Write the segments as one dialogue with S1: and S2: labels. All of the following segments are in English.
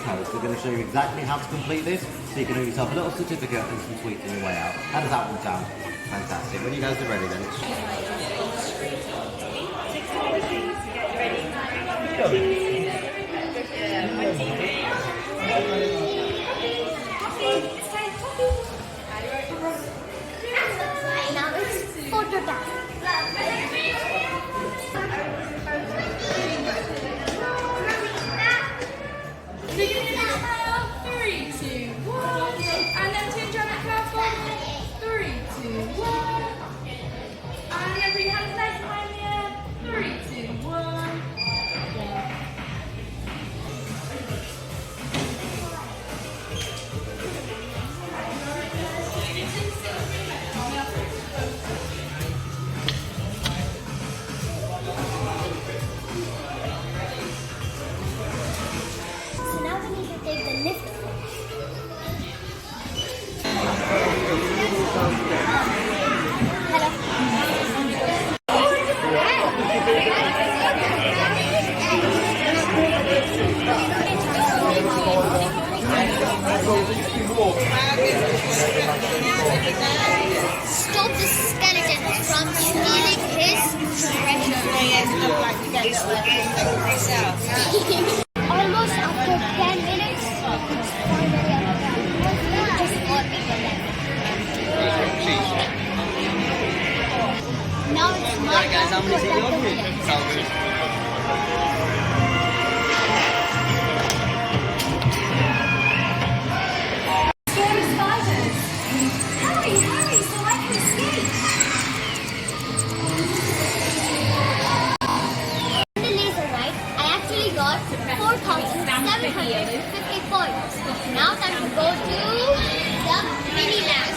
S1: host, we're going to show you exactly how to complete this, so you can earn yourself a little certificate and some sweets on your way out. How does that one sound? Fantastic. When you guys are ready then.
S2: Now it's photo time.
S3: Beginning of the smile, 3, 2, 1. And then change on the careful. 3, 2, 1. And then put your hands nice and high in the air. 3, 2, 1.
S2: So now we need to take the lift. Stop the skeleton from stealing his treasure. Almost after 10 minutes, it's finally out. Just 4 people left. Now it's my turn to attack the villain.
S3: Scary spiders. Hurry, hurry, so I can escape.
S2: In the laser ride, I actually got 4,750 points. Now time to go to the mini land.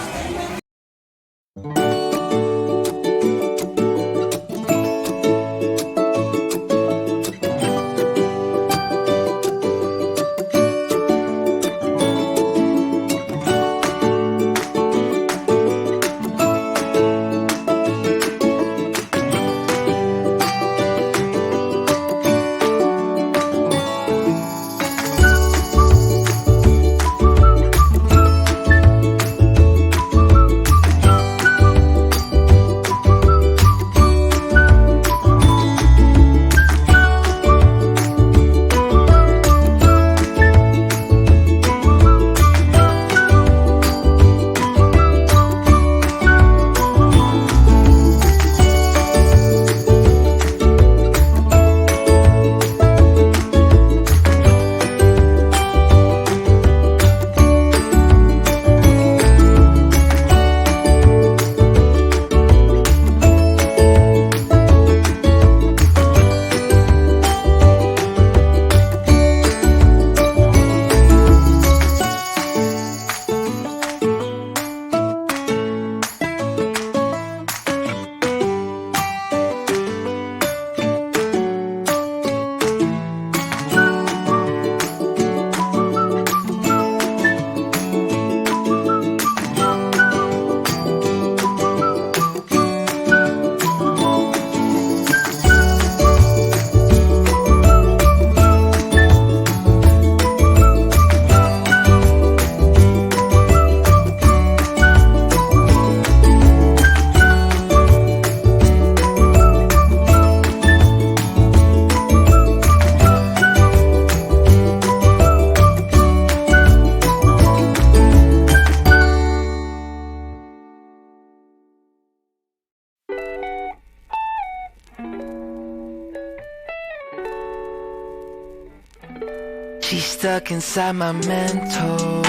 S4: She's stuck inside my mental.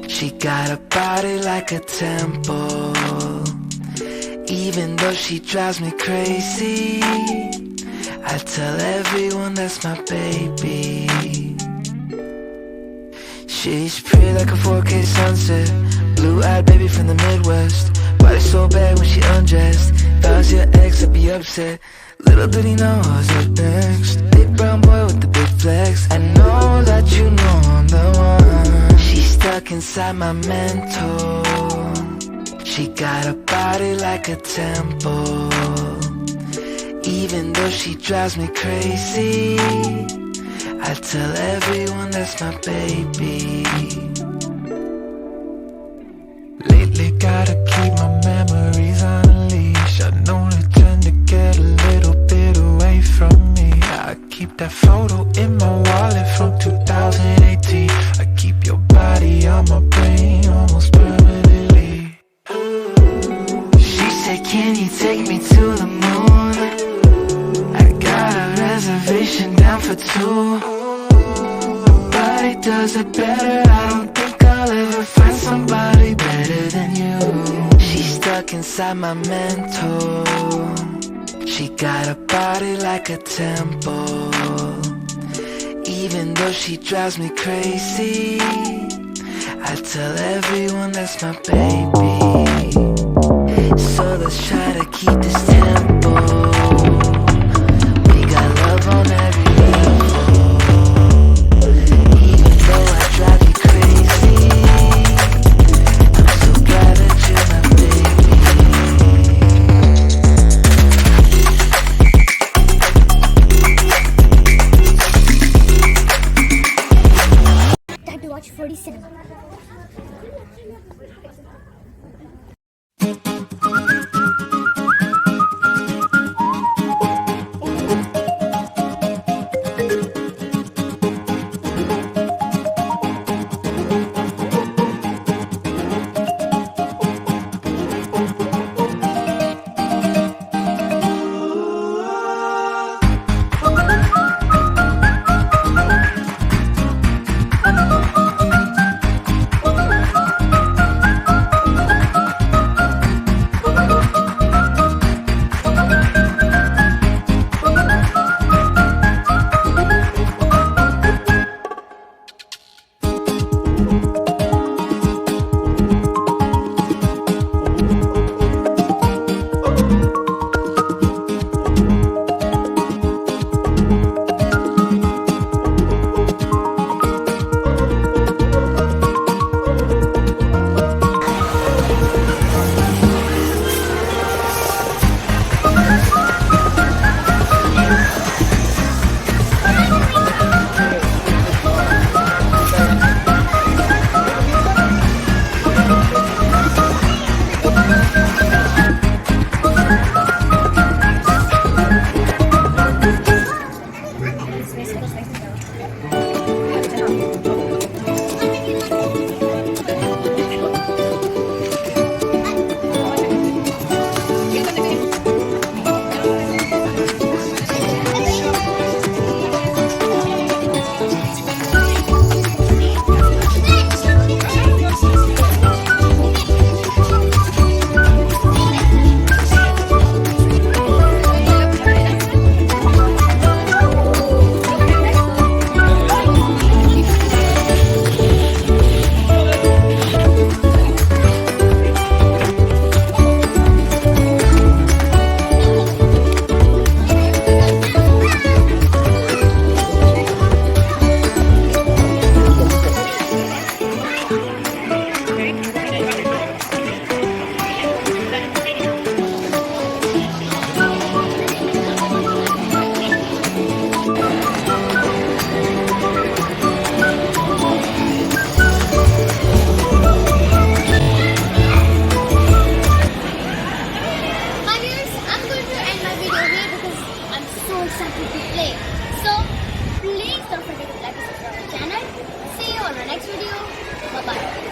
S4: She got a body like a temple. Even though she drives me crazy, I tell everyone that's my baby. She's pretty like a 4K sunset, blue-eyed baby from the Midwest. Body so bad when she undressed. If I was your ex, I'd be upset. Little did he know I was up next. Big brown boy with the big flex. I know that you know I'm the one. She's stuck inside my mental. She got a body like a temple. Even though she drives me crazy, I tell everyone that's my baby. Lately gotta keep my memories on a leash. I know they tend to get a little bit away from me. I keep that photo in my wallet from 2018. I keep your body on my brain almost permanently. She said, can you take me to the moon? I got a reservation down for two. Nobody does it better. I don't think I'll ever find somebody better than you. She's stuck inside my mental. She got a body like a temple. Even though she drives me crazy, I tell everyone that's my baby. So let's try to keep this tempo. We got love on every level. Even though I drive you crazy, I'm so glad that you're my
S2: baby. Time to watch 40 cinema. So please don't forget to like and subscribe to our channel. See you on our next video. Bye bye.